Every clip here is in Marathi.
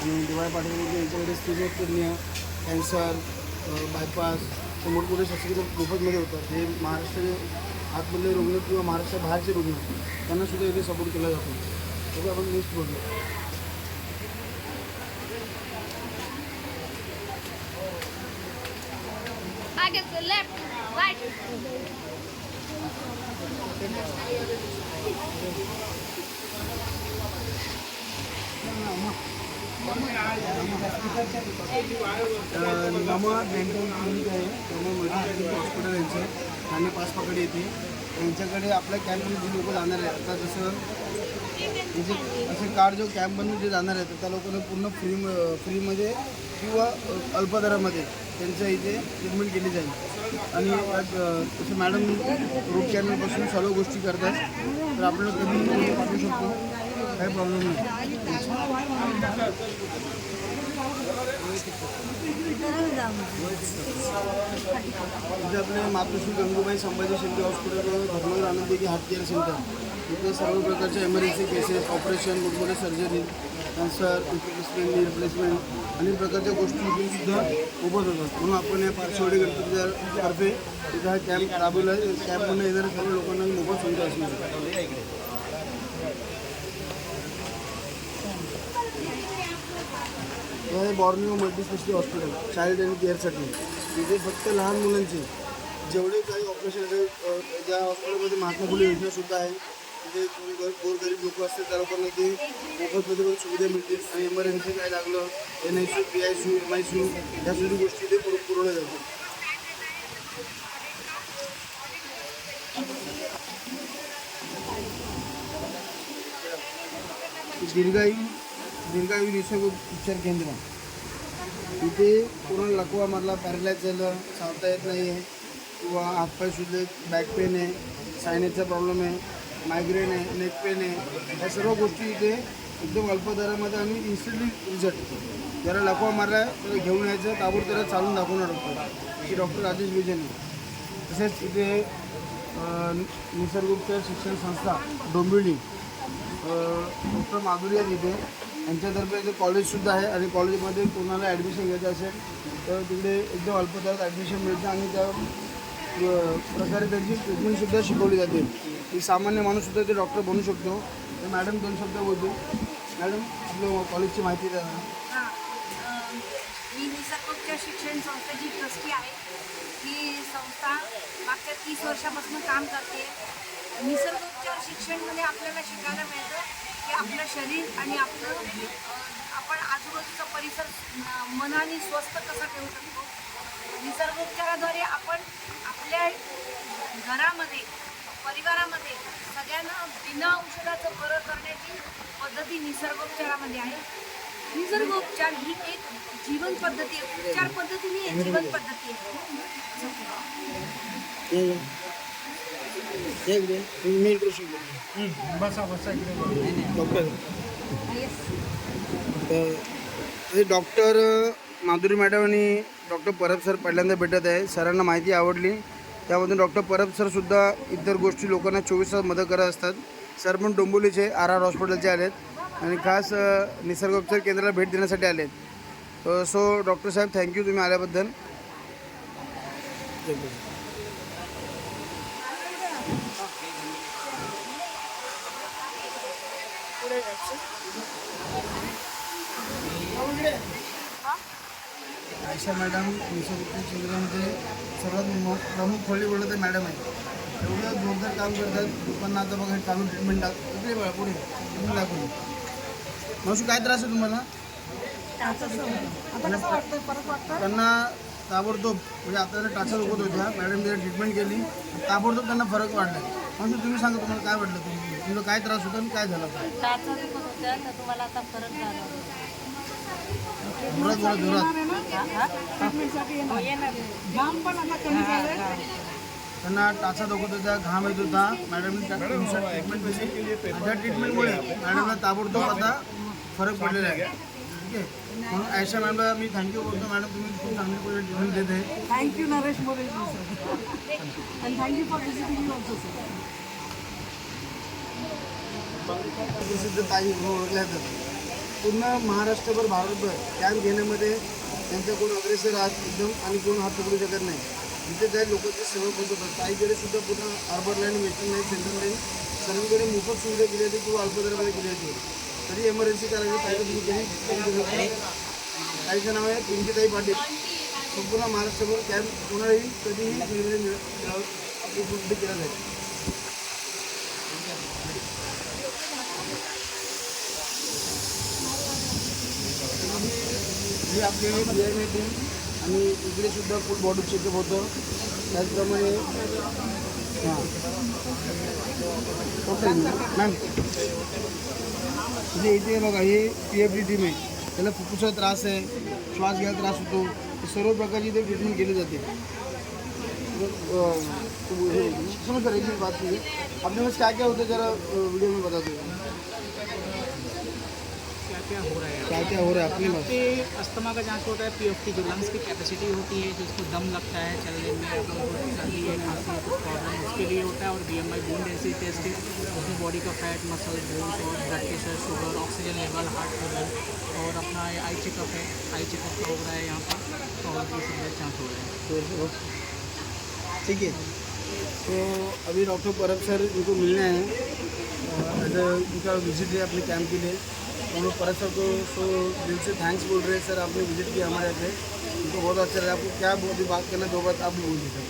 आणि डी वाय पाटील यांच्याकडे स्थिरनिया कॅन्सर बायपास मोठमोठे शस्त्रक्रिया मोफतमध्ये होतात. हे महाराष्ट्र आतमधले रुग्ण किंवा महाराष्ट्राबाहेरचे रुग्ण त्यांनासुद्धा इथे सपोर्ट केला जातो. त्याचा आपण लिस्ट बघू. लेफ्ट राईट नमा डेंटल क्लिनिक आहे, नमा मेडिकल हॉस्पिटल यांचं ठाणे पाच पकडे येते. यांच्याकडे आपल्या कॅम्पमध्ये जे लोक जाणार आहेत आता जसं म्हणजे असे कार्ड जो कॅम्पमधून जे जाणार आहेत त्या लोकांना पूर्ण फ्रीमध्ये किंवा अल्प दरामध्ये त्यांच्या इथे ट्रीटमेंट केली जाईल. आणि तसं मॅडम ग्रुप चॅनलपासून सर्व गोष्टी करतात, तर आपल्याला कधी पाठवू शकतो, काही प्रॉब्लेम नाही. इथे आपले मातोश्री गंगूबाई संभाजी शिंदे हॉस्पिटल धर्मवीर आनंदी हार्ट केअर सेंटर, इथे सर्व प्रकारच्या एमर्जन्सी केसेस, ऑपरेशन, मोठमोठे सर्जरी, कॅन्सर, रिप्लेसमेंट अनेक प्रकारच्या गोष्टी इथून सुद्धा उभं होतात. म्हणून आपण या पार्श्ववाडी गणपतीतर्फे इथं हा कॅम्प राबवला आहे. कॅम्पमध्ये येणाऱ्या सर्व लोकांना मोफत सुविधा असणार. हे बॉर्निओ मल्टीस्पेशलिटी हॉस्पिटल चाइल्ड अँड केअरसाठी. तिथे फक्त लहान मुलांचे जेवढे काही ऑपरेशन असेल, ज्या हॉस्पिटलमध्ये महात्मा फुले योजनासुद्धा आहे, तिथे गोरगरीब लोक असतील त्या लोकांना ते मोफतमध्ये पण सुविधा मिळतील. आणि एमर्जन्सी काय लागलं NICU, PICU, MICU ह्या सुद्धा गोष्टी ते पुरवल्या जातात. दीर्घायू निसर्ग उपचार केंद्र, इथे कोणाला लकवा मारला, पॅरालाइज झालं, चालता येत नाही आहे किंवा हातपाय सुजले, बॅक पेन आहे, सायनेसचा प्रॉब्लेम आहे, मायग्रेन आहे, नेक पेन आहे, या सर्व गोष्टी इथे एकदम अल्प दरामध्ये आणि इन्स्टंटली रिझल्ट. ज्याला लकवा मारला त्याला घेऊन यायचं, ताबडतोब त्याला चालून दाखवणार डॉक्टर, की डॉक्टर राजेश विजन आहे. तसेच इथे निसर्गोपचार शिक्षण संस्था डोंबिवली, डॉक्टर माधुरी आहेत इथे, यांच्यातर्फे इथे कॉलेजसुद्धा आहे. आणि कॉलेजमध्ये कोणाला ॲडमिशन घ्यायचं असेल तर तिकडे एकदम अल्प दरात ॲडमिशन मिळतं आणि त्या प्रकारे त्यांची ट्रीटमेंटसुद्धा शिकवली जाते, की सामान्य माणूससुद्धा ते डॉक्टर बनू शकतो. तर मॅडम 2 शब्द बोलतो. मॅडम आपल्या कॉलेजची माहिती द्या. मी निसर्गोपचार शिक्षण संस्थेची ट्रस्टी आहे. ही संस्था मागच्या 30 वर्षापासून काम करते. निसर्गोपचार शिक्षणमध्ये आपल्याला शिकायला मिळतं की आपलं शरीर आणि आपण आजूबाजूचा परिसर मनाने स्वस्थ कसा ठेवू शकतो. निसर्गोपचाराद्वारे आपण आपल्या घरामध्ये, परिवारामध्ये सगळ्यांना बिना औषधाचं बरं करण्याची पद्धती निसर्गोपचारामध्ये आहे. निसर्गोपचार ही एक जीवन पद्धती आहे, उपचार पद्धती नाही आहे, जीवन पद्धती आहे. डॉक्टर माधुरी मॅडम आणि डॉक्टर परब सर पहिल्यांदा भेटत आहे. सरांना माहिती आवडली, त्यामधून डॉक्टर परब सरसुद्धा इतर गोष्टी लोकांना 24 तास मदत करत असतात. सर पण डोंबिवलीचे RR हॉस्पिटलचे आलेत आणि खास निसर्गोपचार केंद्राला भेट देण्यासाठी आलेत. सो डॉक्टर साहेब थँक्यू तुम्ही आल्याबद्दल. आयशा मॅडम निसर्गोपचार केंद्रामध्ये सर्वात प्रमुख खोली बोललं तर मॅडम आहे. एवढं जोरदार काम करतात. लोकांना आता बघा चालू ट्रीटमेंट इकडे बघा पुढे ट्रीटमेंट दाखवली. मावशी काय त्रास आहे तुम्हाला? त्यांना ताबडतोब म्हणजे आपल्याला टाचा दुखत होत्या, मॅडम तिथे ट्रीटमेंट केली, ताबडतोब त्यांना फरक वाढला. म्हणजे तुम्ही सांगा तुम्हाला काय वाटलं, तुमचा काय त्रास होता आणि काय झाला? टाचा दुखत होत्या तर तुम्हाला आता फरक झाला. त्यांना टाचा दुखत होता, घाम येत होता, मॅडमने ट्रीटमेंट केली. त्या ट्रीटमेंटमुळे मॅडमला ताबडतोब आता फरक पडलेला आहे. ठीक आहे, म्हणून आयशा मॅडमला मी थँक्यू बोलतो. मॅडम तुम्ही खूप चांगली ट्रीटमेंट देते. थँक्यू नरेश मोरे सर, आणि thank you for visiting you also sir. प्रसिद्ध ताई ओळखल्या जातात. पूर्ण महाराष्ट्रभर भारतभर कॅम्प घेण्यामध्ये त्यांचा कोण अग्रेसर आहात एकदम आणि कोण हात पकडू शकत नाही. तिथे त्या लोकांची सेवा पोहोचवतात. काहीकडे सुद्धा पूर्ण harbour line, western line, central line सर्वीकडे मोफत सुविधा केली होती किंवा अल्प दरामध्ये केली होती. तरी एमर्जन्सी करायची पाहिजे तुम्ही कधी फोन करू शकता. काहीचं नाव आहे पिंकीताई पाटील. संपूर्ण महाराष्ट्रभर कॅम्प कोणालाही कधीही आपली उपलब्ध केला जाईल. ही आपली BIM टीम आणि इकडे सुद्धा फुल बॉडी चेकअप होतं. त्याचप्रमाणे हां ओके मॅम, म्हणजे इथे बघा हे PFD टीम आहे. त्याला फुफ्फुसाचा त्रास आहे, श्वास घ्यायला त्रास होतो, सर्व प्रकारची इथे ट्रीटमेंट केली जाते. समझ सर एक बात कीजिए, अपने पास क्या क्या होता है जरा वीडियो में बता दो. क्या हो रहा है क्या क्या हो रहा है अपने यहाँ पास? पे अस्थमा का जांच होता है. PFT जो लंग्स की कैपेसिटी होती है, जिसको दम लगता है चलने में, अपने को सर्दी है, खांसी है, कुछ प्रॉब्लम उसके लिए होता है. और BMI बोन डेंसिटी टेस्ट है, उसमें बॉडी का फैट, मसल, बोन्स और blood pressure, sugar, oxygen level, heart level. और अपना आई चेकअप है, आई चेकअप का हो रहा है यहाँ पर. और ये सब जाँच हो रहा है. ठीक है. तो अभी डॉक्टर परब सर इनको मिलने हैं. इनका विजिट है अपने कैंप के लिए. हम लोग परब सर को तो दिल से थैंक्स बोल रहे हैं. सर आपने विजिट किया हमारे यहाँ पे, उनको बहुत अच्छा लगा. आपको क्या अभी बात करना दो बात आप भी बोलिए सर.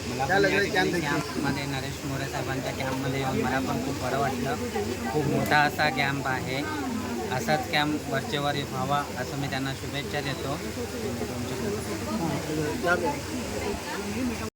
मला काय पण लागलं या कॅम्प ठिकाणी देखील? कॅम्पमध्ये नरेश मोरे साहेबांच्या कॅम्पमध्ये येऊन मला पण खूप बरं वाटलं. खूप मोठा असा कॅम्प आहे. असाच कॅम्प वरचेवर व्हावा असं मी त्यांना शुभेच्छा देतो. हां, क्या